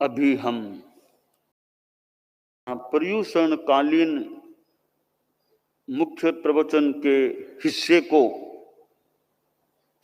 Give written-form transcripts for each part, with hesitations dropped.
अभी हम पर्युषण कालीन मुख्य प्रवचन के हिस्से को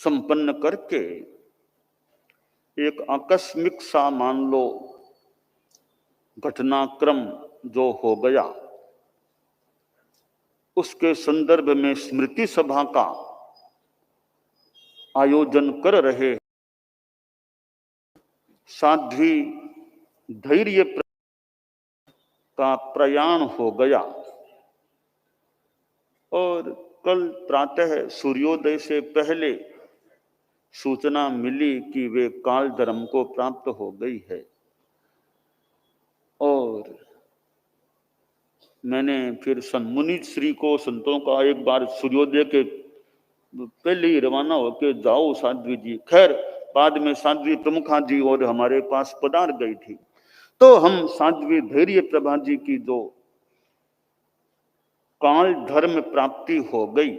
संपन्न करके एक आकस्मिक सा मान लो घटनाक्रम जो हो गया, उसके संदर्भ में स्मृति सभा का आयोजन कर रहे साध्वी धैर्य का प्रयाण हो गया। और कल प्रातः सूर्योदय से पहले सूचना मिली कि वे काल धर्म को प्राप्त हो गई है। और मैंने फिर मुनि श्री को, संतों का एक बार सूर्योदय के पहले ही रवाना होकर जाओ साध्वी जी। खैर बाद में साध्वी प्रमुखा जी और हमारे पास पधार गई थी, तो हम साध्वी धैर्य प्रभा जी की जो काल धर्म प्राप्ति हो गई,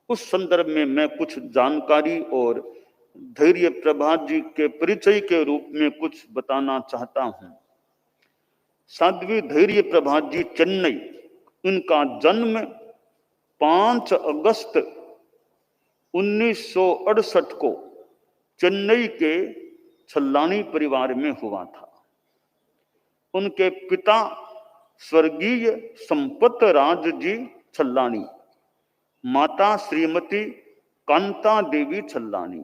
उस संदर्भ में मैं कुछ जानकारी और धैर्य प्रभा जी के परिचय के रूप में कुछ बताना चाहता हूं। साध्वी धैर्य प्रभा जी चेन्नई, इनका जन्म 5 अगस्त 1968 को चेन्नई के छल्लानी परिवार में हुआ था। उनके पिता स्वर्गीय संपत राज जी छल्लानी, माता श्रीमती कांता देवी छल्लानी।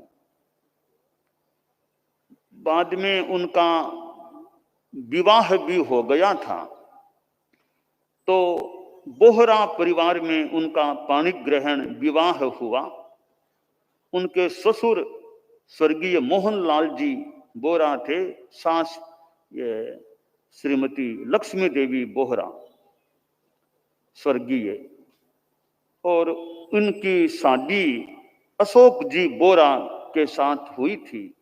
बाद में उनका विवाह भी हो गया था, तो बोहरा परिवार में उनका पाणिग्रहण विवाह हुआ। उनके ससुर स्वर्गीय मोहनलाल जी बोहरा थे, सास ये श्रीमती लक्ष्मी देवी बोहरा स्वर्गीय। और उनकी शादी अशोक जी बोहरा के साथ हुई थी।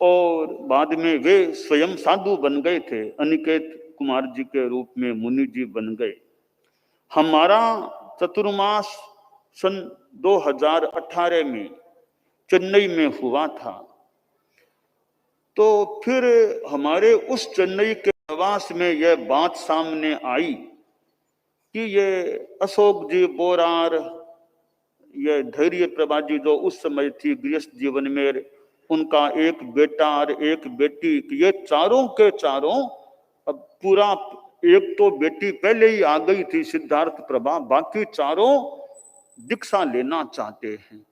और बाद में वे स्वयं साधु बन गए थे, अनिकेत कुमार जी के रूप में मुनि जी बन गए। हमारा चतुर्मास सन 2018 में चेन्नई में हुआ था। तो फिर हमारे उस चेन्नई के प्रवास में यह बात सामने आई कि ये अशोक जी बोरार, ये धैर्य प्रभा जी जो उस समय थी गृहस्थ जीवन में, उनका एक बेटा और एक बेटी, ये चारों के चारों, अब पूरा एक तो बेटी पहले ही आ गई थी सिद्धार्थ प्रभा, बाकी चारों दीक्षा लेना चाहते हैं।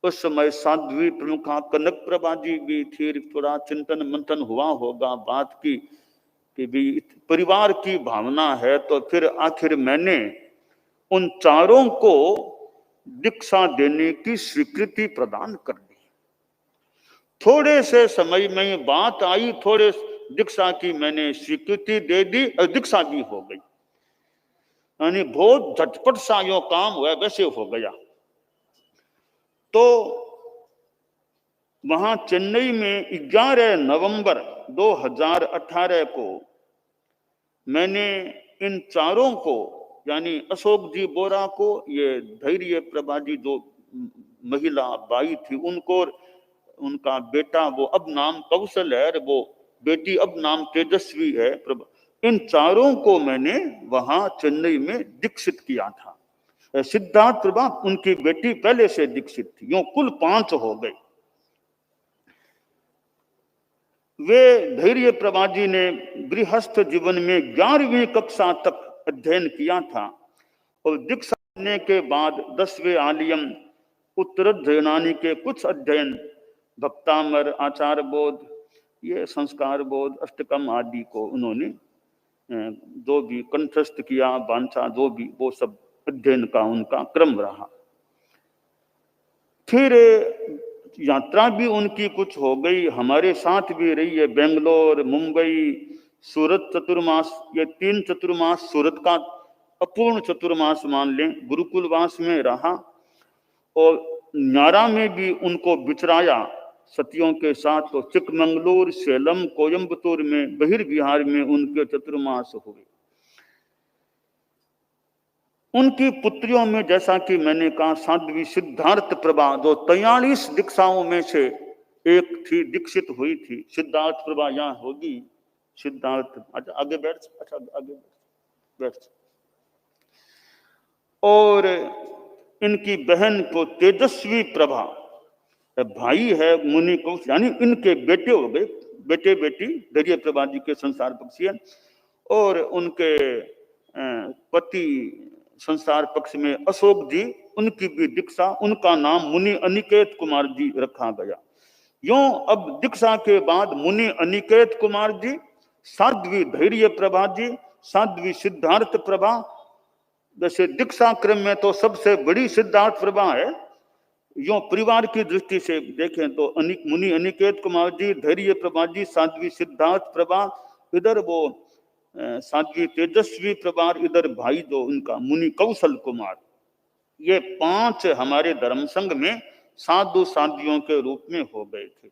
उस समय साध्वी प्रमुखा कनक प्रभा जी भी थी। थोड़ा चिंतन मंथन हुआ होगा बात की कि भी परिवार की भावना है, तो फिर आखिर मैंने उन चारों को दीक्षा देने की स्वीकृति प्रदान कर दी। थोड़े से समय में बात आई, थोड़े दीक्षा की मैंने स्वीकृति दे दी और दीक्षा भी हो गई। यानी बहुत झटपट सा यो काम हुआ, वैसे हो गया। तो वहां चेन्नई में 11 नवंबर 2018 को मैंने इन चारों को, यानी अशोक जी बोरा को, ये धैर्य प्रभा जी जो महिला बाई थी उनको, उनका बेटा वो अब नाम कौशल है, वो बेटी अब नाम तेजस्वी है, इन चारों को मैंने वहां चेन्नई में दीक्षित किया था। सिद्धार्थ प्रभा उनकी बेटी पहले से दीक्षित थी, यूं कुल 5 हो गए। वे धैर्य प्रभा जी ने गृहस्थ जीवन में 11वीं कक्षा तक अध्ययन किया था और दीक्षा लेने के बाद 10वें आलियम उत्तराध्ययनानी के कुछ अध्ययन, भक्तामर, आचार बोध, ये संस्कार बोध, अष्टकम आदि को उन्होंने जो भी कंठस्थ किया, बांछा जो भी, वो सब अध्ययन का उनका क्रम रहा। फिर यात्रा भी उनकी कुछ हो गई, हमारे साथ भी रही है। बेंगलोर, मुंबई, सूरत चतुर्मास, ये 3 चतुर्मास सूरत का अपूर्ण चतुर्मास मान लें, गुरुकुलवास में रहा। और न्यारा में भी उनको विचराया सतियों के साथ। तो चिकमंगलूर, सेलम, कोयम्बतूर में, बहिर्बिहार में उनके चतुर्मास हुए। उनकी पुत्रियों में जैसा कि मैंने कहा, साध्वी सिद्धार्थ प्रभा जो 43 दीक्षाओं में से एक थी दीक्षित हुई थी, सिद्धार्थ प्रभा यहाँ होगी, सिद्धार्थ, अच्छा आगे बैठ, अच्छा आगे बैठ। और इनकी बहन को तेजस्वी प्रभा, भाई है मुनि को, यानी इनके बेटे हो गए, बेटे बेटी धैर्य प्रभा जी के संसार पक्षी है, और उनके पति संसार पक्ष में अशोक जी, उनकी भी दीक्षा, उनका नाम मुनि अनिकेत कुमार जी रखा गया। यूं अब दीक्षा के बाद मुनि अनिकेत कुमार जी, साध्वी धैर्य प्रभा जी, साध्वी सिद्धार्थ प्रभा, जैसे दीक्षा क्रम में तो सबसे बड़ी सिद्धार्थ प्रभा है, यूं परिवार की दृष्टि से देखें तो मुनि अनिकेत कुमार जी, धैर्य प्रभा जी, साध्वी सिद्धार्थ प्रभा, इधर वो साध्वी तेजस्वी प्रभा, इधर भाई जो उनका मुनि कौशल कुमार, ये 5 हमारे धर्म संघ में साधु साध्वियों के रूप में हो गए थे।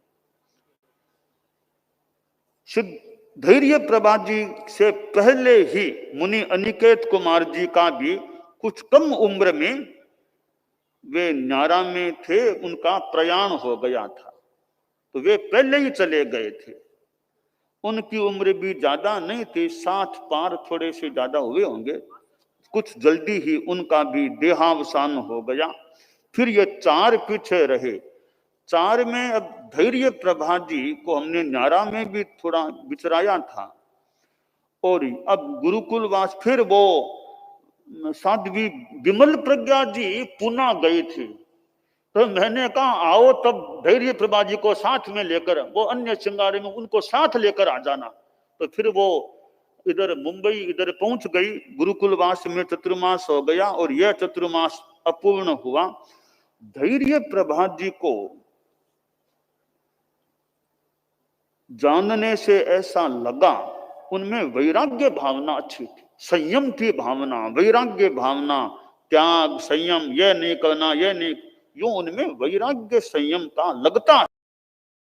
धैर्य प्रभा जी से पहले ही मुनि अनिकेत कुमार जी का भी कुछ कम उम्र में वे न्यारा में थे, उनका प्रयाण हो गया था, तो वे पहले ही चले गए थे। उनकी उम्र भी ज्यादा नहीं थी, 60 पार थोड़े से ज्यादा हुए होंगे, कुछ जल्दी ही उनका भी देहावसान हो गया। फिर ये 4 पीछे रहे। 4 में अब धैर्य प्रभा जी को हमने न्यारा में भी थोड़ा विचराया था, और अब गुरुकुलवास, फिर वो साध्वी विमल प्रज्ञा जी पुनः गई थी, तो मैंने कहा आओ तब धैर्य प्रभा जी को साथ में लेकर, वो अन्य श्रृंगार में उनको साथ लेकर आ जाना। तो फिर वो इधर मुंबई इधर पहुंच गई, गुरुकुलवास में चतुर्मास हो गया, और यह चतुर्मास अपूर्ण हुआ। धैर्य प्रभा जी को जानने से ऐसा लगा उनमें वैराग्य भावना अच्छी थी, संयम की भावना, वैराग्य भावना, त्याग संयम, यह नहीं करना, यह नहीं, यूं उनमें वैराग्य संयम का लगता है,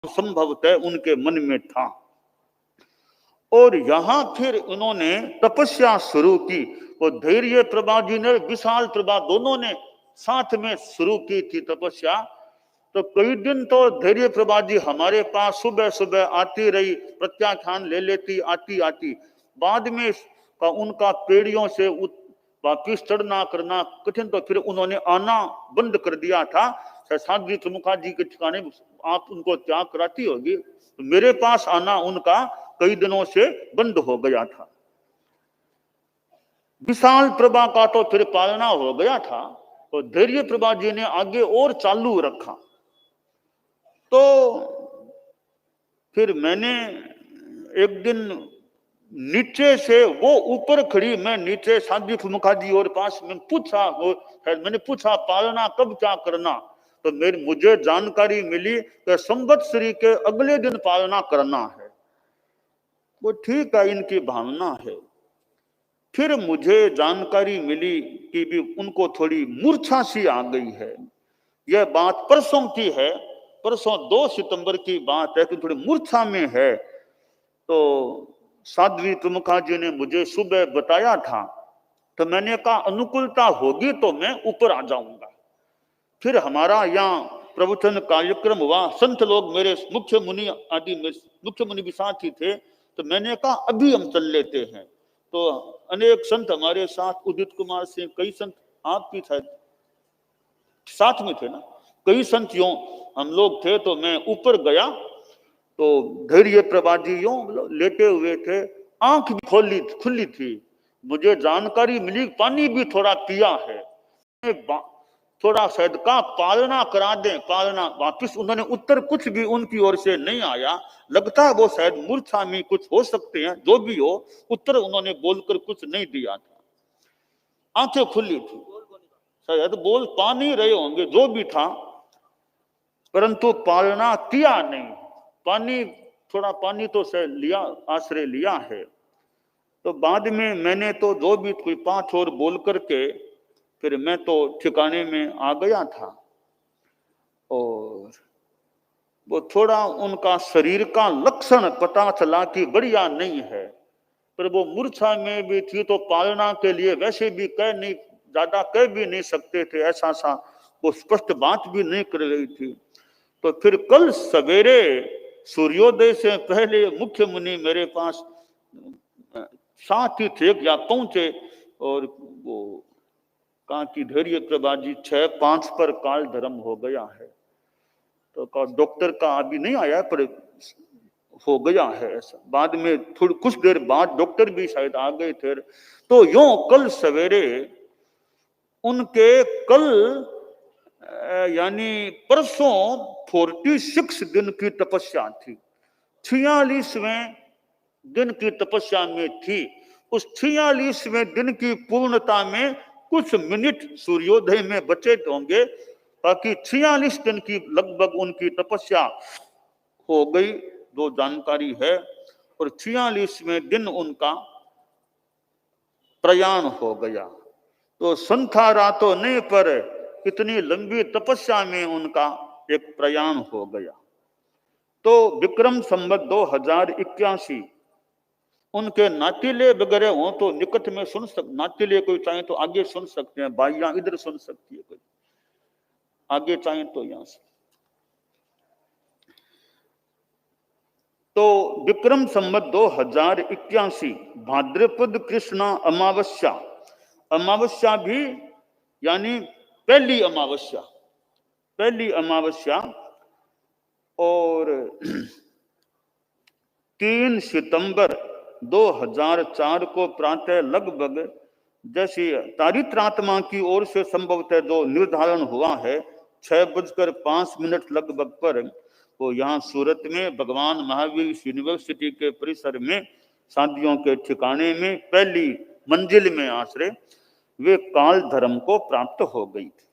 संभवतः उनके मन में था। और यहां फिर उन्होंने तपस्या शुरू की, और धैर्य प्रभा जी ने विशाल प्रभा दोनों ने साथ में शुरू की थी तपस्या। तो कई दिन तो धैर्य प्रभा जी हमारे पास सुबह सुबह आती रही, प्रत्याख्यान ले लेती आती आती, बाद में उनका पेड़ियों से वापिस चढ़ना करना कठिन, तो फिर उन्होंने आना बंद कर दिया था। साध्वी प्रमुखा जी के ठिकाने आप उनको त्याग कराती होगी, तो मेरे पास आना उनका कई दिनों से बंद हो गया था। विशाल प्रभा का तो फिर पालना हो गया था, तो धैर्य प्रभा जी ने आगे और चालू रखा। तो फिर मैंने एक दिन नीचे से, वो ऊपर खड़ी, मैं नीचे साध्वी प्रमुखा जी और पास में पूछा, मैंने पूछा पालना कब क्या करना, तो मुझे जानकारी मिली कि संवत्सरी के अगले दिन पालना करना है। वो ठीक है, इनकी भावना है। फिर मुझे जानकारी मिली कि भी उनको थोड़ी मूर्छा सी आ गई है। यह बात परसों की है, परसों 2 सितंबर की बात है कि थोड़ी मूर्छा में है। तो साध्वी प्रमुखा जी ने मुझे सुबह बताया था, तो मैंने कहा अनुकूलता होगी तो मैं ऊपर आ जाऊंगा। फिर हमारा यहाँ प्रवचन कार्यक्रम हुआ, संत लोग मेरे मुख्य मुनि आदि, मुख्य मुनि भी साथ ही थे, तो मैंने कहा अभी हम चल लेते हैं। तो अनेक संत हमारे साथ, उदित कुमार सिंह, कई संत, आप भी शायद साथ में थे ना, कई संत यूं हम लोग थे। तो मैं ऊपर गया तो धैर्य प्रभा जी यूं लेटे हुए थे, आंख भी खुली थी। मुझे जानकारी मिली पानी भी थोड़ा पिया है, थोड़ा शायद का पालना करा दें, पालना वापिस उन्होंने उत्तर कुछ भी उनकी ओर से नहीं आया। लगता है वो शायद मूर्छा में कुछ हो सकते हैं, जो भी हो, उत्तर उन्होंने बोलकर कुछ नहीं दिया था। आंखें खुली थी, शायद बोल पा नहीं रहे होंगे, जो भी था, परंतु पालना किया नहीं। पानी, थोड़ा पानी तो शायद लिया, आश्रय लिया है। तो बाद में मैंने तो जो भी कोई 5 और बोल करके फिर मैं तो ठिकाने में आ गया था। और वो थोड़ा उनका शरीर का लक्षण पता चला कि बढ़िया नहीं है, पर वो मूर्छा में भी थी, तो पालना के लिए वैसे भी ज्यादा कह भी नहीं सकते थे, ऐसा सा वो स्पष्ट बात भी नहीं कर रही थी। तो फिर कल सवेरे सूर्योदय से पहले मुख्य मुनि मेरे पास साथ ही थे या पहुंचे, और वो कहा कि धैर्य प्रभा जी 6-5 पर काल धर्म हो गया है। तो कहा डॉक्टर का अभी नहीं आया पर हो गया है ऐसा। बाद में थोड़ी कुछ देर बाद डॉक्टर भी शायद आ गए थे। तो यूं कल सवेरे उनके कल यानी परसों 46 दिन की तपस्या थी, 46वें दिन की तपस्या में थी। उस 46वें दिन की पूर्णता में कुछ मिनट सूर्योदय में बचे होंगे, बाकी 46 दिन की लगभग उनकी तपस्या हो गई, जो जानकारी है। और 46वें दिन उनका प्रयाण हो गया। तो संथा रातों नहीं पर इतनी लंबी तपस्या में उनका एक प्रयाण हो गया। तो विक्रम संवत 2081 उनके नातीले वगैरह हो तो निकट में सुन सकते, नातीले कोई चाहे तो आगे सुन सकते हैं, बाइयां इधर सुन सकती है, कोई आगे चाहे तो यहां से। तो विक्रम संवत 2081 भाद्रपद कृष्णा अमावस्या, अमावस्या भी यानी पहली अमावस्या, और 3 सितंबर 2004 को प्रातः लगभग जैसी तारित्रात्मा की ओर से संभवतः जो निर्धारण हुआ है 6:05 लगभग पर, वो यहाँ सूरत में भगवान महावीर यूनिवर्सिटी के परिसर में शादियों के ठिकाने में पहली मंजिल में आश्रय वे काल धर्म को प्राप्त हो गई थी।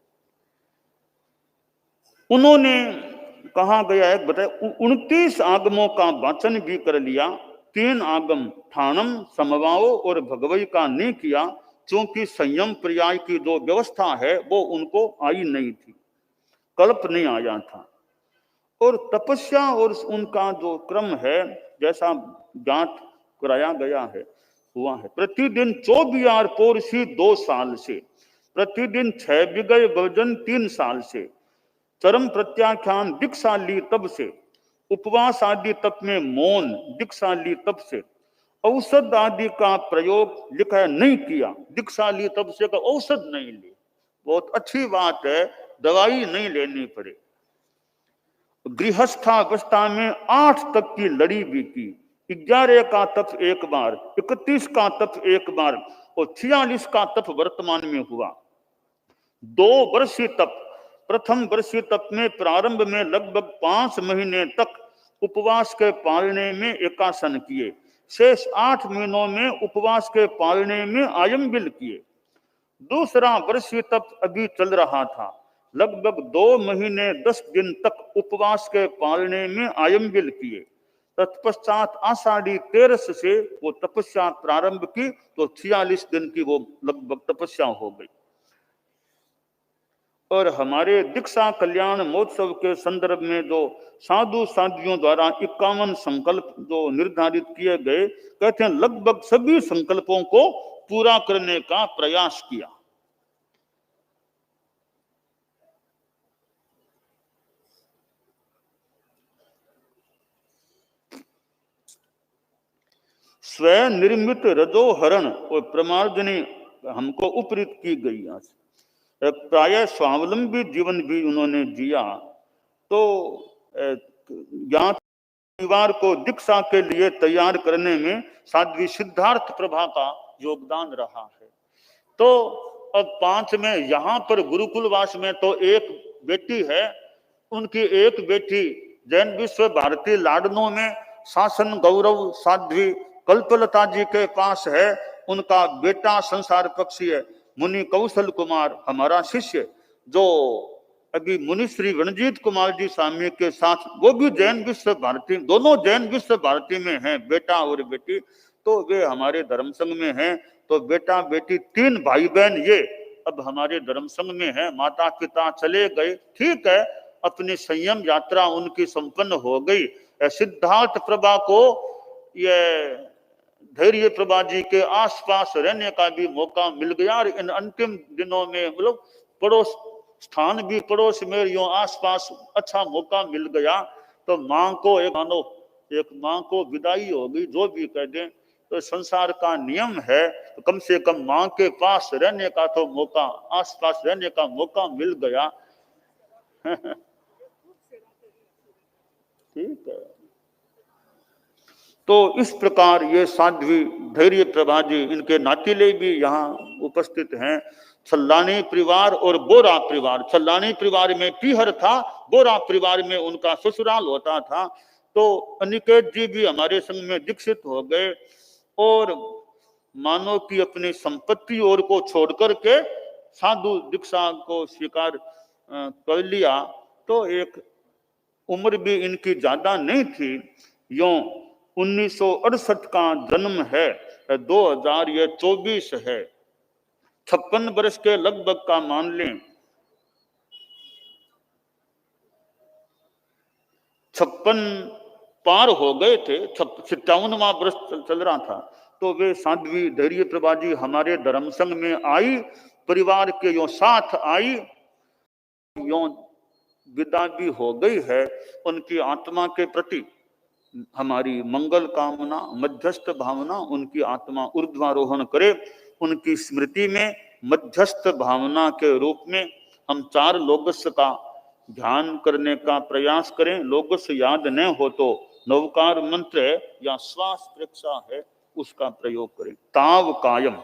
उन्होंने कहा गया है, बताए 29 आगमों का वाचन भी कर लिया, 3 आगम ठाणम, समवाओ और भगवई का नहीं किया, क्योंकि संयम पर्याय की जो व्यवस्था है वो उनको आई नहीं थी, कल्प नहीं आया था। और तपस्या और उनका जो क्रम है जैसा ज्ञात कराया गया है हुआ है, प्रतिदिन 24 पोरसी 2 साल से, प्रतिदिन 6 बिगय भोजन 3 साल से, चरम प्रत्याख्यान दीक्षा ली तब से, उपवास आदि तप में मौन दीक्षा ली तब से, औषध आदि का प्रयोग लिखा है नहीं किया, दीक्षा ली तब से का औषध नहीं ली, बहुत अच्छी बात है, दवाई नहीं लेनी पड़े। गृहस्थावस्था में 8 तक की लड़ी भी की, 11 का तप एक बार, 31 का तप एक बार और 46 का तप वर्तमान में हुआ। 2 वर्षीय तप, प्रथम वर्षीय तप में प्रारंभ में लगभग 5 महीने तक उपवास के पालने में एकासन किए, शेष 8 महीनों में उपवास के पालने में आयम्बिल किए। दूसरा वर्षीय तप अभी चल रहा था, लगभग 2 महीने 10 दिन तक उपवास के पालने में आयम्बिल किए। तत्पश्चात आषाढ़ी 13 से वो तपस्या प्रारंभ की, तो 46 दिन की वो लगभग तपस्या हो गई। और हमारे दीक्षा कल्याण महोत्सव के संदर्भ में जो साधु साधियों द्वारा 51 संकल्प जो निर्धारित किए गए, कहते हैं लगभग सभी संकल्पों को पूरा करने का प्रयास किया। स्वयं निर्मित रजोहरण और प्रमार्जनी हमको उपरीत की गई। प्राय स्वावलंबी जीवन भी उन्होंने जिया। तो यहाँ परिवार को दीक्षा के लिए तैयार करने में साध्वी सिद्धार्थ प्रभा का योगदान रहा है। तो अब 5 में यहाँ पर गुरुकुलवास में तो एक बेटी है, उनकी एक बेटी जैन विश्व भारती लाडनों में शासन गौरव साध्वी कल्पलता जी के पास है, उनका बेटा संसार पक्षी है मुनि कौशल कुमार, हमारा शिष्य जो अभी मुनि श्री रणजीत कुमार जी स्वामी के साथ, वो भी जैन विश्व भारती, दोनों जैन विश्व भारती में हैं, बेटा और बेटी, तो वे हमारे धर्म संघ में हैं। तो बेटा बेटी 3 भाई बहन ये अब हमारे धर्म संघ में है। माता पिता चले गए, ठीक है, अपनी संयम यात्रा उनकी संपन्न हो गई। सिद्धार्थ प्रभा को ये धैर्य प्रभा जी के आसपास रहने का भी मौका मिल गया। और इन अंतिम दिनों में मतलब पड़ोस स्थान भी पड़ोस में यो आसपास अच्छा मौका मिल गया तो माँ को एक माँ को विदाई होगी, जो भी कह दे तो संसार का नियम है, तो कम से कम माँ के पास रहने का तो मौका, आसपास रहने का मौका मिल गया। ठीक है। तो इस प्रकार ये साध्वी धैर्य प्रभा जी, इनके नातीले भी यहाँ उपस्थित हैं। छल्लानी परिवार और बोरा परिवार, छल्लानी परिवार में पीहर था, बोरा परिवार में उनका ससुराल होता था। तो अनिकेत जी भी हमारे संग में दीक्षित हो गए और मानो कि अपनी संपत्ति और को छोड़ करके साधु दीक्षा को स्वीकार कर लिया। तो एक उम्र भी इनकी ज्यादा नहीं थी, यो 1968 का जन्म है, 2024 है, 56 वर्ष के लगभग का मान लें, 56 पार हो गए थे, 57वां वर्ष चल रहा था। तो वे साध्वी धैर्य प्रभा जी हमारे धर्म संघ में आई, परिवार के यो साथ आई, यो विदा भी हो गई है। उनकी आत्मा के प्रति हमारी मंगल कामना, मध्यस्थ भावना, उनकी आत्मा ऊर्ध्वारोहण करे। उनकी स्मृति में मध्यस्थ भावना के रूप में हम 4 लोगस का ध्यान करने का प्रयास करें। लोगस याद न हो तो नवकार मंत्र या श्वास प्रेक्षा है, उसका प्रयोग करें। ताव कायम।